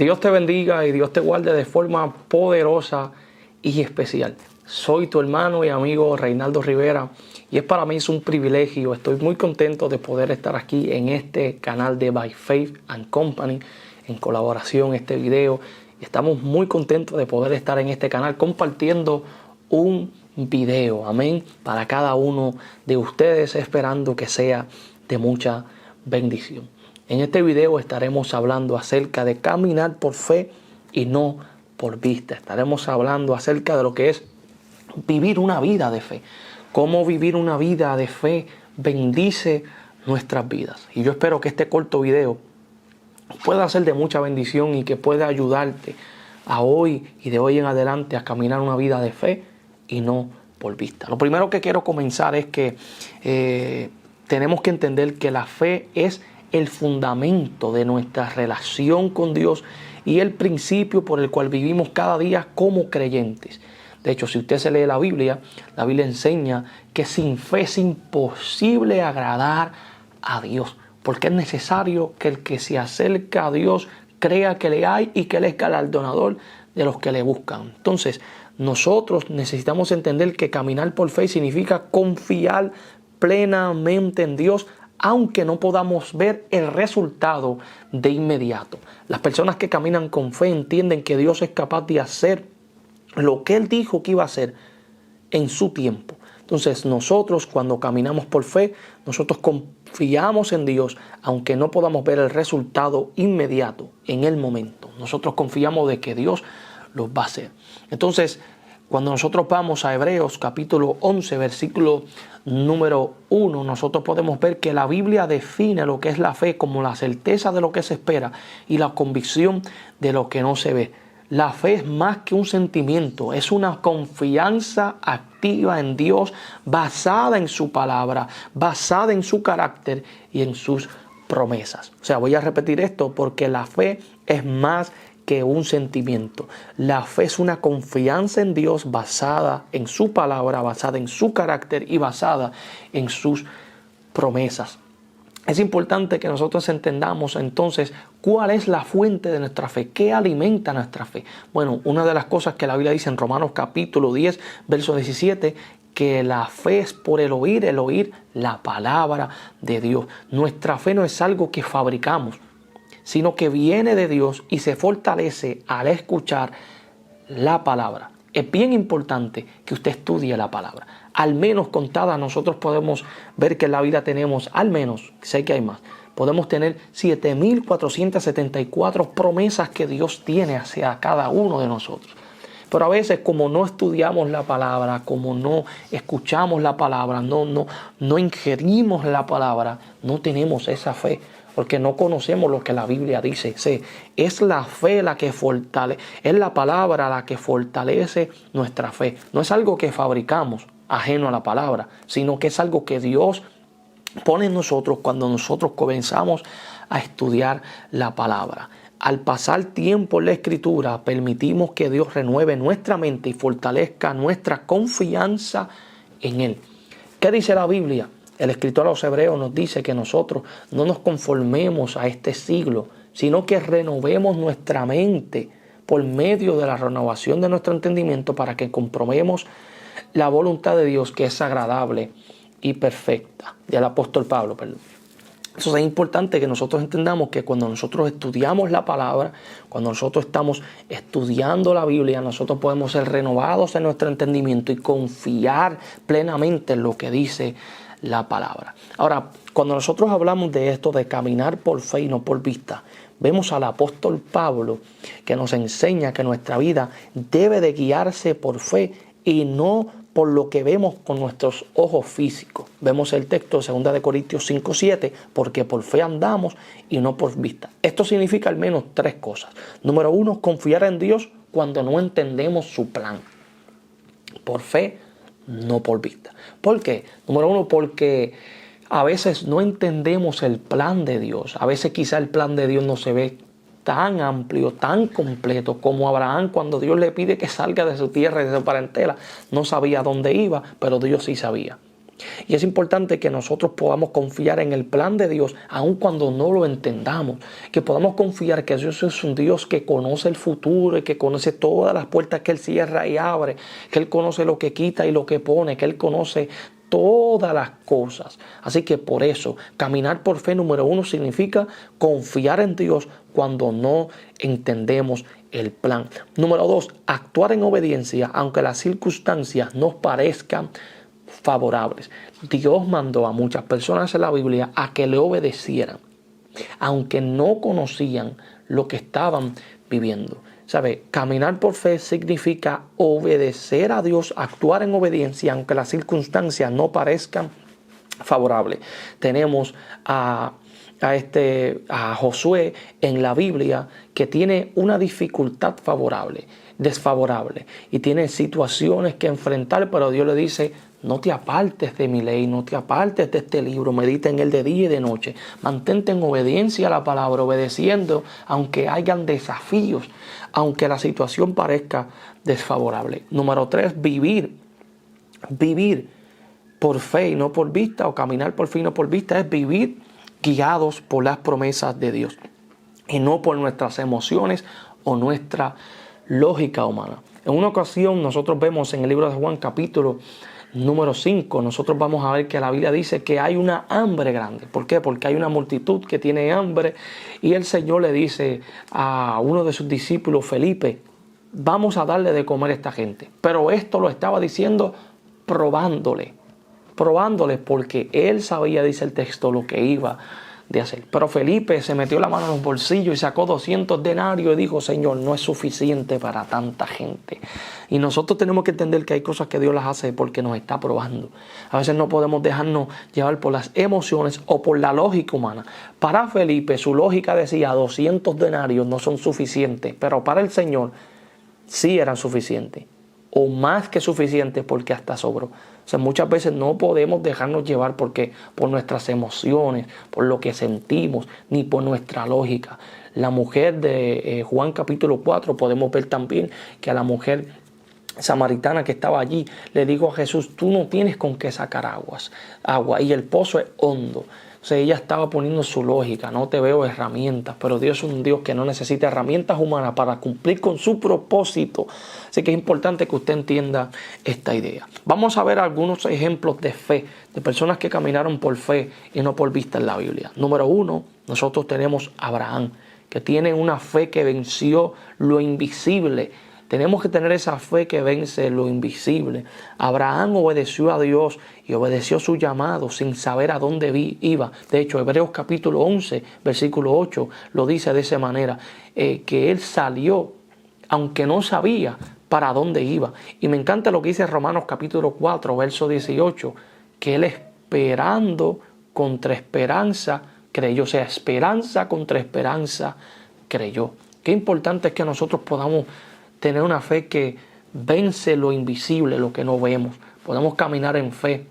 Dios te bendiga y Dios te guarde de forma poderosa y especial. Soy tu hermano y amigo Reinaldo Rivera y para mí es un privilegio. Estoy muy contento de poder estar aquí en este canal de By Faith and Company en colaboración este video. Estamos muy contentos de poder estar en este canal compartiendo un video, amén, para cada uno de ustedes, esperando que sea de mucha bendición. En este video estaremos hablando acerca de caminar por fe y no por vista. Estaremos hablando acerca de lo que es vivir una vida de fe. Cómo vivir una vida de fe bendice nuestras vidas. Y yo espero que este corto video pueda ser de mucha bendición y que pueda ayudarte a hoy y de hoy en adelante a caminar una vida de fe y no por vista. Lo primero que quiero comenzar es que tenemos que entender que la fe es el fundamento de nuestra relación con Dios y el principio por el cual vivimos cada día como creyentes. De hecho, si usted se lee la Biblia enseña que sin fe es imposible agradar a Dios, porque es necesario que el que se acerca a Dios crea que le hay y que Él es galardonador de los que le buscan. Entonces, nosotros necesitamos entender que caminar por fe significa confiar plenamente en Dios, aunque no podamos ver el resultado de inmediato. Las personas que caminan con fe entienden que Dios es capaz de hacer lo que Él dijo que iba a hacer en su tiempo. Entonces nosotros, cuando caminamos por fe, nosotros confiamos en Dios, aunque no podamos ver el resultado inmediato en el momento. Nosotros confiamos de que Dios lo va a hacer. Entonces, cuando nosotros vamos a Hebreos capítulo 11, versículo número 1, nosotros podemos ver que la Biblia define lo que es la fe como la certeza de lo que se espera y la convicción de lo que no se ve. La fe es más que un sentimiento, es una confianza activa en Dios, basada en su palabra, basada en su carácter y en sus promesas. O sea, voy a repetir esto porque la fe es más que un sentimiento. La fe es una confianza en Dios basada en su palabra, basada en su carácter y basada en sus promesas. Es importante que nosotros entendamos entonces cuál es la fuente de nuestra fe, qué alimenta nuestra fe. Bueno, una de las cosas que la Biblia dice en Romanos capítulo 10, verso 17, que la fe es por el oír la palabra de Dios. Nuestra fe no es algo que fabricamos, sino que viene de Dios y se fortalece al escuchar la palabra. Es bien importante que usted estudie la palabra. Al menos contada, nosotros podemos ver que en la vida tenemos, al menos, sé que hay más, podemos tener 7,474 promesas que Dios tiene hacia cada uno de nosotros. Pero a veces, como no estudiamos la palabra, como no escuchamos la palabra, no ingerimos la palabra, no tenemos esa fe. Porque no conocemos lo que la Biblia dice. Sí, es la fe la que fortalece, es la palabra la que fortalece nuestra fe. No es algo que fabricamos ajeno a la palabra, sino que es algo que Dios pone en nosotros cuando nosotros comenzamos a estudiar la palabra. Al pasar tiempo en la Escritura, permitimos que Dios renueve nuestra mente y fortalezca nuestra confianza en Él. ¿Qué dice la Biblia? El escritor a los Hebreos nos dice que nosotros no nos conformemos a este siglo, sino que renovemos nuestra mente por medio de la renovación de nuestro entendimiento para que comprobemos la voluntad de Dios, que es agradable y perfecta. Del apóstol Pablo, perdón. Eso es importante que nosotros entendamos que cuando nosotros estudiamos la palabra, cuando nosotros estamos estudiando la Biblia, nosotros podemos ser renovados en nuestro entendimiento y confiar plenamente en lo que dice la palabra. Ahora, cuando nosotros hablamos de esto de caminar por fe y no por vista, vemos al apóstol Pablo que nos enseña que nuestra vida debe de guiarse por fe y no por lo que vemos con nuestros ojos físicos. Vemos el texto de 2 Corintios 5:7, porque por fe andamos y no por vista. Esto significa al menos tres cosas. Número uno, confiar en Dios cuando no entendemos su plan. Por fe, no por vista. ¿Por qué? Número uno, porque a veces no entendemos el plan de Dios. A veces quizá el plan de Dios no se ve tan amplio, tan completo como Abraham cuando Dios le pide que salga de su tierra y de su parentela. No sabía dónde iba, pero Dios sí sabía. Y es importante que nosotros podamos confiar en el plan de Dios, aun cuando no lo entendamos. Que podamos confiar que Dios es un Dios que conoce el futuro y que conoce todas las puertas que Él cierra y abre. Que Él conoce lo que quita y lo que pone. Que Él conoce todas las cosas. Así que por eso, caminar por fe número 1 significa confiar en Dios cuando no entendemos el plan. Número 2, actuar en obediencia aunque las circunstancias nos parezcan favorables. Dios mandó a muchas personas en la Biblia a que le obedecieran, aunque no conocían lo que estaban viviendo. ¿Sabe? Caminar por fe significa obedecer a Dios, actuar en obediencia, aunque las circunstancias no parezcan favorables. Tenemos a Josué en la Biblia que tiene una dificultad desfavorable y tiene situaciones que enfrentar, pero Dios le dice: no te apartes de mi ley, no te apartes de este libro, medita en él de día y de noche. Mantente en obediencia a la palabra, obedeciendo aunque hayan desafíos, aunque la situación parezca desfavorable. Número 3, vivir por fe y no por vista, o caminar por fe y no por vista, es vivir guiados por las promesas de Dios y no por nuestras emociones o nuestra lógica humana. En una ocasión nosotros vemos en el libro de Juan capítulo número 5, nosotros vamos a ver que la Biblia dice que hay una hambre grande. ¿Por qué? Porque hay una multitud que tiene hambre y el Señor le dice a uno de sus discípulos, Felipe, vamos a darle de comer a esta gente. Pero esto lo estaba diciendo probándoles porque él sabía, dice el texto, lo que iba de hacer. Pero Felipe se metió la mano en los bolsillos y sacó 200 denarios y dijo: Señor, no es suficiente para tanta gente. Y nosotros tenemos que entender que hay cosas que Dios las hace porque nos está probando. A veces no podemos dejarnos llevar por las emociones o por la lógica humana. Para Felipe su lógica decía 200 denarios no son suficientes, pero para el Señor sí eran suficientes, o más que suficientes, porque hasta sobró. O sea, muchas veces no podemos dejarnos llevar por nuestras emociones, por lo que sentimos, ni por nuestra lógica. La mujer de Juan capítulo 4, podemos ver también que a la mujer samaritana que estaba allí le dijo a Jesús: tú no tienes con qué sacar agua y el pozo es hondo. O sea, ella estaba poniendo su lógica: no te veo herramientas, pero Dios es un Dios que no necesita herramientas humanas para cumplir con su propósito. Así que es importante que usted entienda esta idea. Vamos a ver algunos ejemplos de fe, de personas que caminaron por fe y no por vista en la Biblia. Número 1, nosotros tenemos a Abraham, que tiene una fe que venció lo invisible. Tenemos que tener esa fe que vence lo invisible. Abraham obedeció a Dios y obedeció su llamado sin saber a dónde iba. De hecho, Hebreos capítulo 11, versículo 8, lo dice de esa manera, que él salió aunque no sabía para dónde iba. Y me encanta lo que dice Romanos capítulo 4, verso 18, que él esperando contra esperanza creyó. O sea, esperanza contra esperanza creyó. Qué importante es que nosotros podamos tener una fe que vence lo invisible, lo que no vemos. Podemos caminar en fe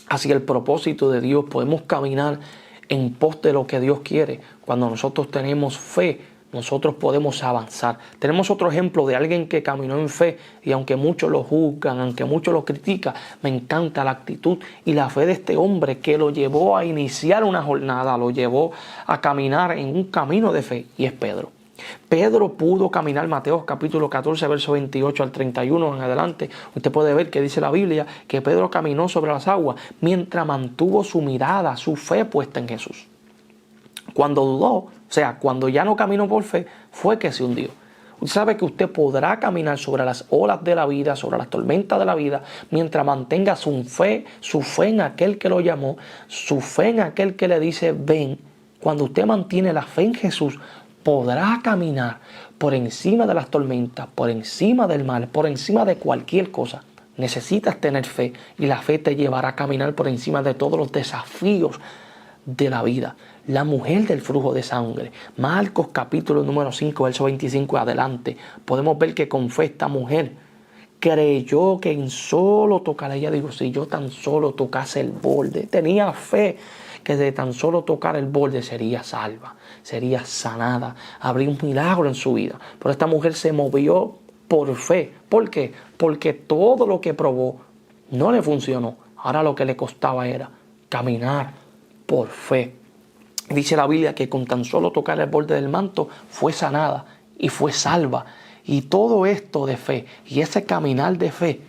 hacia el propósito de Dios. Podemos caminar en pos de lo que Dios quiere. Cuando nosotros tenemos fe, nosotros podemos avanzar. Tenemos otro ejemplo de alguien que caminó en fe y aunque muchos lo juzgan, aunque muchos lo critican, me encanta la actitud y la fe de este hombre que lo llevó a iniciar una jornada, lo llevó a caminar en un camino de fe, y es Pedro. Pedro pudo caminar, Mateo capítulo 14, verso 28 al 31 en adelante. Usted puede ver que dice la Biblia que Pedro caminó sobre las aguas mientras mantuvo su mirada, su fe puesta en Jesús. Cuando dudó, o sea, cuando ya no caminó por fe, fue que se hundió. Usted sabe que usted podrá caminar sobre las olas de la vida, sobre las tormentas de la vida, mientras mantenga su fe en aquel que lo llamó, su fe en aquel que le dice ven. Cuando usted mantiene la fe en Jesús, podrá caminar por encima de las tormentas, por encima del mal, por encima de cualquier cosa. Necesitas tener fe y la fe te llevará a caminar por encima de todos los desafíos de la vida. La mujer del flujo de sangre, Marcos capítulo número 5, verso 25 adelante, podemos ver que con fe esta mujer creyó que en solo tocar, ella dijo, si yo tan solo tocase el borde, tenía fe que de tan solo tocar el borde sería salva, sería sanada, habría un milagro en su vida. Pero esta mujer se movió por fe. ¿Por qué? Porque todo lo que probó no le funcionó. Ahora lo que le costaba era caminar por fe. Dice la Biblia que con tan solo tocar el borde del manto fue sanada y fue salva. Y todo esto de fe y ese caminar de fe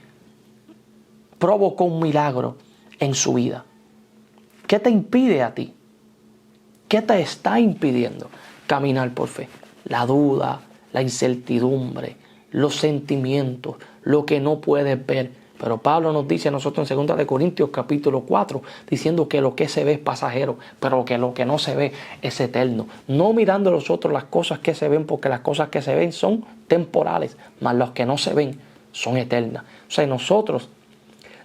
provocó un milagro en su vida. ¿Qué te impide a ti? ¿Qué te está impidiendo caminar por fe? La duda, la incertidumbre, los sentimientos, lo que no puedes ver. Pero Pablo nos dice a nosotros en 2 Corintios capítulo 4, diciendo que lo que se ve es pasajero, pero que lo que no se ve es eterno. No mirando nosotros las cosas que se ven, porque las cosas que se ven son temporales, mas las que no se ven son eternas. O sea, nosotros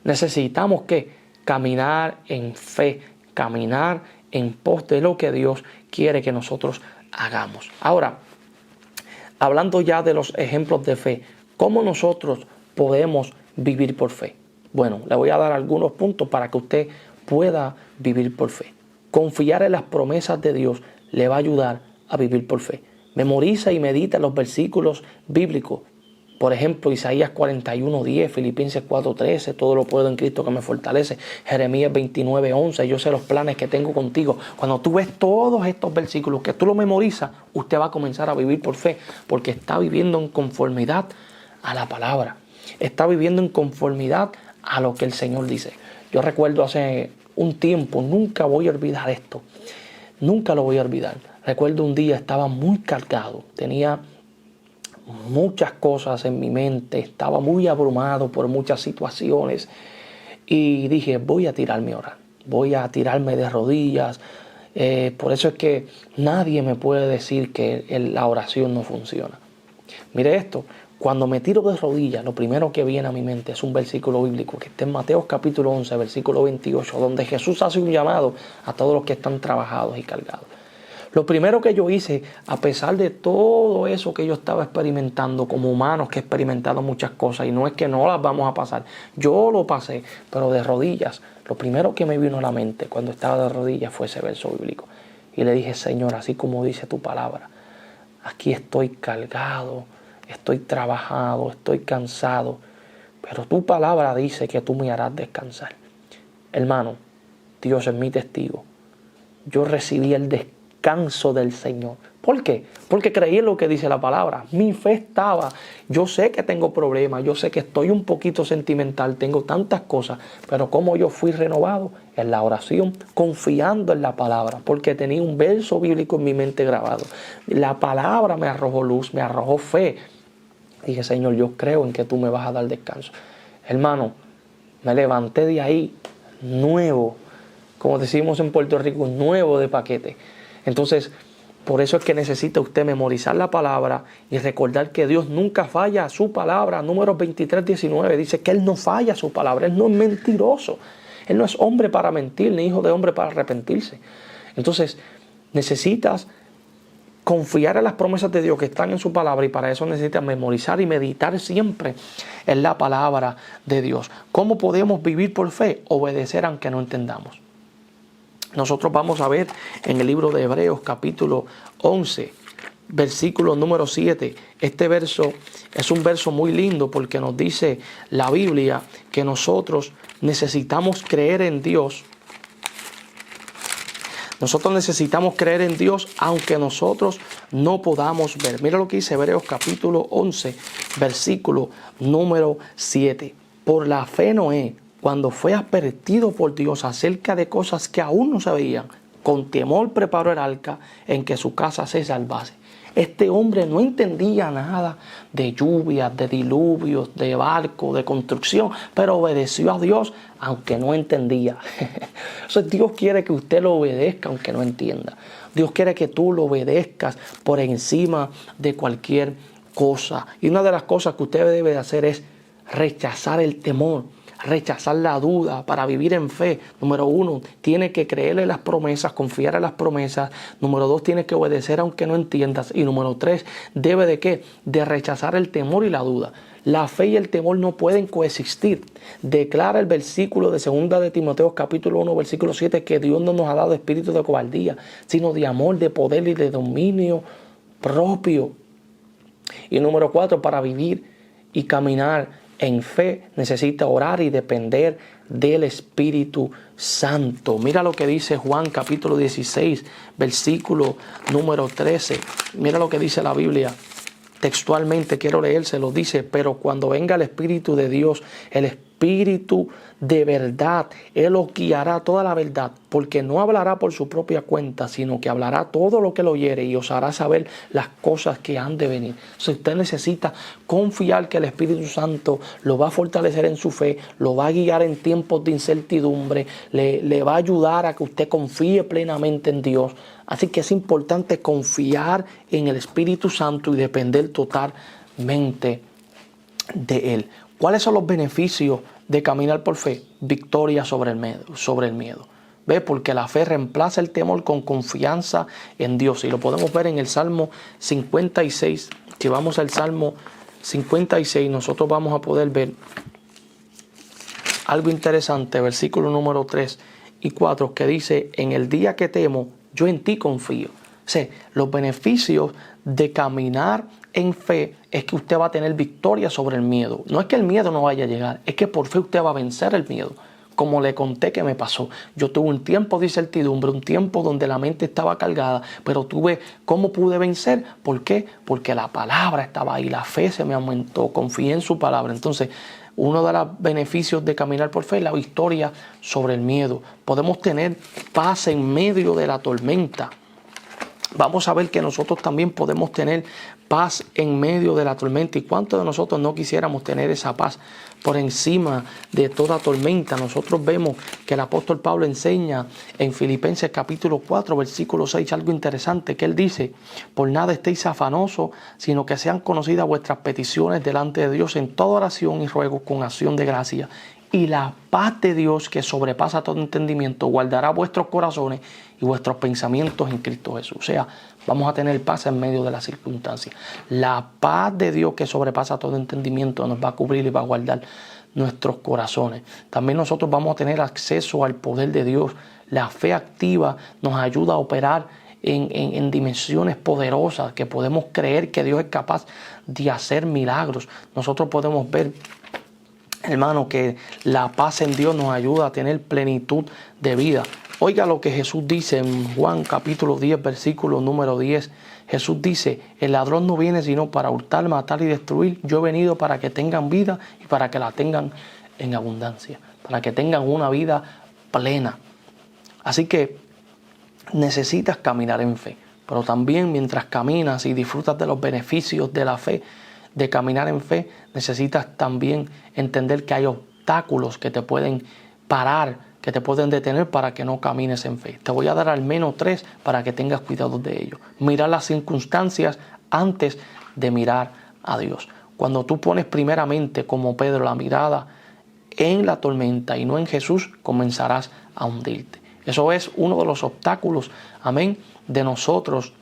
necesitamos que caminar en fe, caminar en pos de lo que Dios quiere que nosotros hagamos. Ahora, hablando ya de los ejemplos de fe, ¿cómo nosotros podemos vivir por fe? Bueno, le voy a dar algunos puntos para que usted pueda vivir por fe. Confiar en las promesas de Dios le va a ayudar a vivir por fe. Memoriza y medita los versículos bíblicos. Por ejemplo, Isaías 41:10, Filipenses 4:13, todo lo puedo en Cristo que me fortalece. Jeremías 29:11, yo sé los planes que tengo contigo. Cuando tú ves todos estos versículos, que tú los memorizas, usted va a comenzar a vivir por fe, porque está viviendo en conformidad a la palabra. Está viviendo en conformidad a lo que el Señor dice. Yo recuerdo hace un tiempo, nunca voy a olvidar esto. Nunca lo voy a olvidar. Recuerdo un día, estaba muy cargado, tenía muchas cosas en mi mente, estaba muy abrumado por muchas situaciones y dije, voy a tirarme a orar, voy a tirarme de rodillas. Por eso es que nadie me puede decir que la oración no funciona. Mire esto, cuando me tiro de rodillas, lo primero que viene a mi mente es un versículo bíblico que está en Mateo capítulo 11, versículo 28, donde Jesús hace un llamado a todos los que están trabajados y cargados. Lo primero que yo hice, a pesar de todo eso que yo estaba experimentando como humanos que he experimentado muchas cosas, y no es que no las vamos a pasar, yo lo pasé, pero de rodillas, lo primero que me vino a la mente cuando estaba de rodillas fue ese verso bíblico. Y le dije, Señor, así como dice tu palabra, aquí estoy cargado, estoy trabajado, estoy cansado, pero tu palabra dice que tú me harás descansar. Hermano, Dios es mi testigo. Yo recibí el descanso del Señor. ¿Por qué? Porque creí en lo que dice la palabra. Mi fe estaba. Yo sé que tengo problemas, yo sé que estoy un poquito sentimental, tengo tantas cosas, pero como yo fui renovado en la oración, confiando en la palabra, porque tenía un verso bíblico en mi mente grabado. La palabra me arrojó luz, me arrojó fe. Dije, Señor, yo creo en que tú me vas a dar descanso. Hermano, me levanté de ahí nuevo, como decimos en Puerto Rico, nuevo de paquete. Entonces, por eso es que necesita usted memorizar la palabra y recordar que Dios nunca falla a su palabra. Números 23:19 dice que Él no falla a su palabra. Él no es mentiroso. Él no es hombre para mentir, ni hijo de hombre para arrepentirse. Entonces, necesitas confiar en las promesas de Dios que están en su palabra, y para eso necesitas memorizar y meditar siempre en la palabra de Dios. ¿Cómo podemos vivir por fe? Obedecer aunque no entendamos. Nosotros vamos a ver en el libro de Hebreos capítulo 11, versículo número 7. Este verso es un verso muy lindo porque nos dice la Biblia que nosotros necesitamos creer en Dios. Nosotros necesitamos creer en Dios aunque nosotros no podamos ver. Mira lo que dice Hebreos capítulo 11, versículo número 7. Por la fe Noé, cuando fue advertido por Dios acerca de cosas que aún no se veían, con temor preparó el arca en que su casa se salvase. Este hombre no entendía nada de lluvias, de diluvios, de barcos, de construcción, pero obedeció a Dios aunque no entendía. Entonces Dios quiere que usted lo obedezca aunque no entienda. Dios quiere que tú lo obedezcas por encima de cualquier cosa. Y una de las cosas que usted debe de hacer es rechazar el temor. Rechazar la duda para vivir en fe. Número 1, tiene que creer en las promesas, confiar en las promesas. Número 2, tiene que obedecer aunque no entiendas. Y número 3, debe de ¿qué? De rechazar el temor y la duda. La fe y el temor no pueden coexistir. Declara el versículo de 2 de Timoteo capítulo 1, versículo 7, que Dios no nos ha dado espíritu de cobardía, sino de amor, de poder y de dominio propio. Y número 4, para vivir y caminar en fe necesita orar y depender del Espíritu Santo. Mira lo que dice Juan capítulo 16, versículo número 13. Mira lo que dice la Biblia. Textualmente quiero leérselo. Dice: pero cuando venga el Espíritu de Dios, el Espíritu de verdad, Él os guiará a toda la verdad, porque no hablará por su propia cuenta, sino que hablará todo lo que lo oyere y os hará saber las cosas que han de venir. Si usted necesita confiar que el Espíritu Santo lo va a fortalecer en su fe, lo va a guiar en tiempos de incertidumbre, le va a ayudar a que usted confíe plenamente en Dios. Así que es importante confiar en el Espíritu Santo y depender totalmente de Él. ¿Cuáles son los beneficios de caminar por fe? Victoria sobre el miedo. ¿Ve? Porque la fe reemplaza el temor con confianza en Dios. Y lo podemos ver en el Salmo 56. Si vamos al Salmo 56, nosotros vamos a poder ver algo interesante, versículo número 3 y 4, que dice: en el día que temo, yo en ti confío. O sea, los beneficios de caminar en fe es que usted va a tener victoria sobre el miedo. No es que el miedo no vaya a llegar, es que por fe usted va a vencer el miedo. Como le conté que me pasó. Yo tuve un tiempo de incertidumbre, un tiempo donde la mente estaba cargada, pero ¿cómo pude vencer? ¿Por qué? Porque la palabra estaba ahí, la fe se me aumentó, confié en su palabra. Entonces, uno de los beneficios de caminar por fe es la victoria sobre el miedo. Podemos tener paz en medio de la tormenta. Vamos a ver que nosotros también podemos tener paz en medio de la tormenta. ¿Y cuántos de nosotros no quisiéramos tener esa paz por encima de toda tormenta? Nosotros vemos que el apóstol Pablo enseña en Filipenses capítulo 4, versículo 6, algo interesante, que él dice: por nada estéis afanosos, sino que sean conocidas vuestras peticiones delante de Dios en toda oración y ruego con acción de gracia. Y la paz de Dios, que sobrepasa todo entendimiento, guardará vuestros corazones y vuestros pensamientos en Cristo Jesús. O sea, vamos a tener paz en medio de las circunstancias. La paz de Dios, que sobrepasa todo entendimiento, nos va a cubrir y va a guardar nuestros corazones. También nosotros vamos a tener acceso al poder de Dios. La fe activa nos ayuda a operar en dimensiones poderosas, que podemos creer que Dios es capaz de hacer milagros. Nosotros podemos ver, hermano, que la paz en Dios nos ayuda a tener plenitud de vida. Oiga lo que Jesús dice en Juan capítulo 10, versículo número 10. Jesús dice: el ladrón no viene sino para hurtar, matar y destruir. Yo he venido para que tengan vida y para que la tengan en abundancia, para que tengan una vida plena. Así que necesitas caminar en fe, pero también mientras caminas y disfrutas de los beneficios de la fe, de caminar en fe, necesitas también entender que hay obstáculos que te pueden parar, que te pueden detener para que no camines en fe. Te voy a dar al menos 3 para que tengas cuidado de ellos. Mirar las circunstancias antes de mirar a Dios. Cuando tú pones primeramente, como Pedro, la mirada en la tormenta y no en Jesús, comenzarás a hundirte. Eso es uno de los obstáculos, amén, de nosotros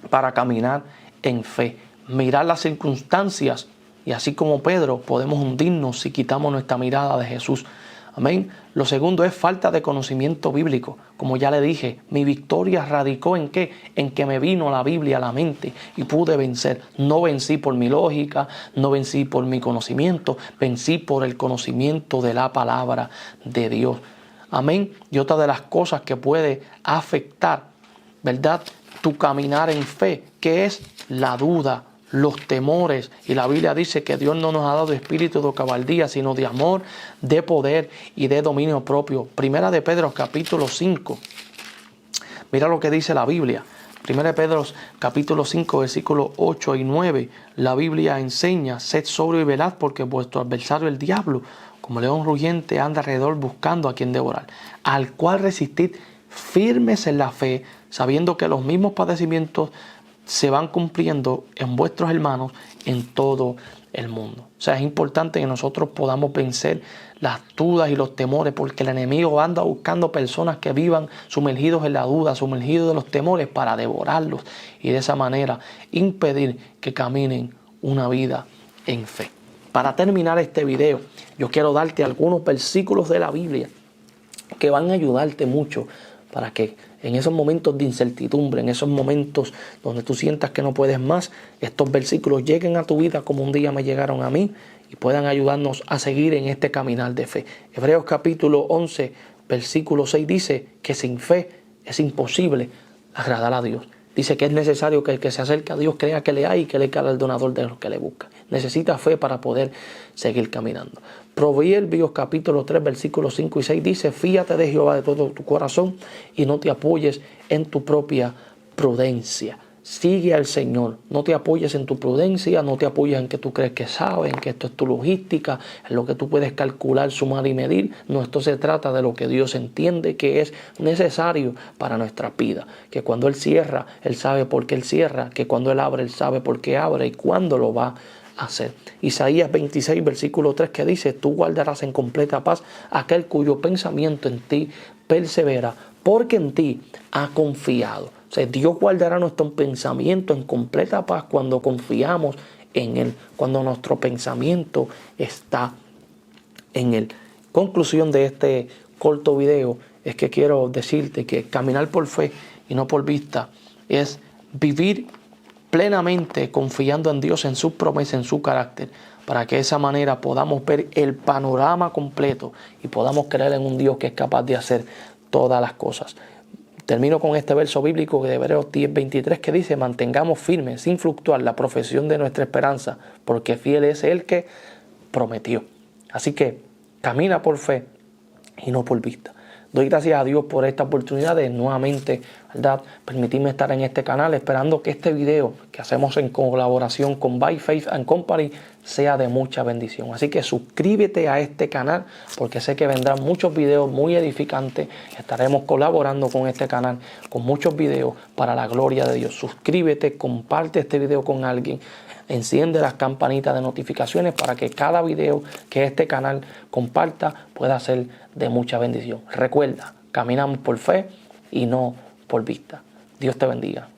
para caminar en fe. Mirar las circunstancias, y así como Pedro podemos hundirnos si quitamos nuestra mirada de Jesús. Amén. Lo segundo es falta de conocimiento bíblico. Como ya le dije, mi victoria radicó en ¿qué? En que me vino la Biblia a la mente y pude vencer. No vencí por mi lógica, no vencí por mi conocimiento, vencí por el conocimiento de la palabra de Dios. Amén. Y otra de las cosas que puede afectar, ¿verdad?, tu caminar en fe, que es la duda, los temores. Y la Biblia dice que Dios no nos ha dado espíritu de cobardía, sino de amor, de poder y de dominio propio. Primera de Pedro capítulo 5. Mira lo que dice la Biblia. Primera de Pedro capítulo 5, versículos 8 y 9. La Biblia enseña: sed sobrio y velad, porque vuestro adversario el diablo, como león rugiente, anda alrededor buscando a quien devorar, al cual resistid firmes en la fe, sabiendo que los mismos padecimientos se van cumpliendo en vuestros hermanos en todo el mundo. O sea, es importante que nosotros podamos vencer las dudas y los temores, porque el enemigo anda buscando personas que vivan sumergidos en la duda, sumergidos en los temores, para devorarlos y de esa manera impedir que caminen una vida en fe. Para terminar este video, yo quiero darte algunos versículos de la Biblia que van a ayudarte mucho para que en esos momentos de incertidumbre, en esos momentos donde tú sientas que no puedes más, estos versículos lleguen a tu vida como un día me llegaron a mí y puedan ayudarnos a seguir en este caminar de fe. Hebreos capítulo 11, versículo 6 dice que sin fe es imposible agradar a Dios. Dice que es necesario que el que se acerca a Dios crea que le hay y que Él es galardonador de los que le buscan. Necesita fe para poder seguir caminando. Proverbios capítulo 3, versículos 5 y 6 dice: fíate de Jehová de todo tu corazón y no te apoyes en tu propia prudencia. Sigue al Señor, no te apoyes en tu prudencia, no te apoyes en que tú crees que sabes, en que esto es tu logística, en lo que tú puedes calcular, sumar y medir. No, esto se trata de lo que Dios entiende que es necesario para nuestra vida. Que cuando Él cierra, Él sabe por qué Él cierra, que cuando Él abre, Él sabe por qué abre y cuándo lo va a hacer. Isaías 26, versículo 3 que dice: tú guardarás en completa paz aquel cuyo pensamiento en ti persevera, porque en ti ha confiado. O sea, Dios guardará nuestro pensamiento en completa paz cuando confiamos en Él, cuando nuestro pensamiento está en Él. Conclusión de este corto video es que quiero decirte que caminar por fe y no por vista es vivir plenamente confiando en Dios, en sus promesas, en su carácter, para que de esa manera podamos ver el panorama completo y podamos creer en un Dios que es capaz de hacer todas las cosas. Termino con este verso bíblico de Hebreos 10:23 que dice: mantengamos firme, sin fluctuar, la profesión de nuestra esperanza, porque fiel es el que prometió. Así que camina por fe y no por vista. Doy gracias a Dios por esta oportunidad de nuevamente, ¿verdad?, permitirme estar en este canal, esperando que este video que hacemos en colaboración con By Faith and Company sea de mucha bendición. Así que suscríbete a este canal, porque sé que vendrán muchos videos muy edificantes. Estaremos colaborando con este canal con muchos videos para la gloria de Dios. Suscríbete, comparte este video con alguien. Enciende las campanitas de notificaciones para que cada video que este canal comparta pueda ser de mucha bendición. Recuerda, caminamos por fe y no por vista. Dios te bendiga.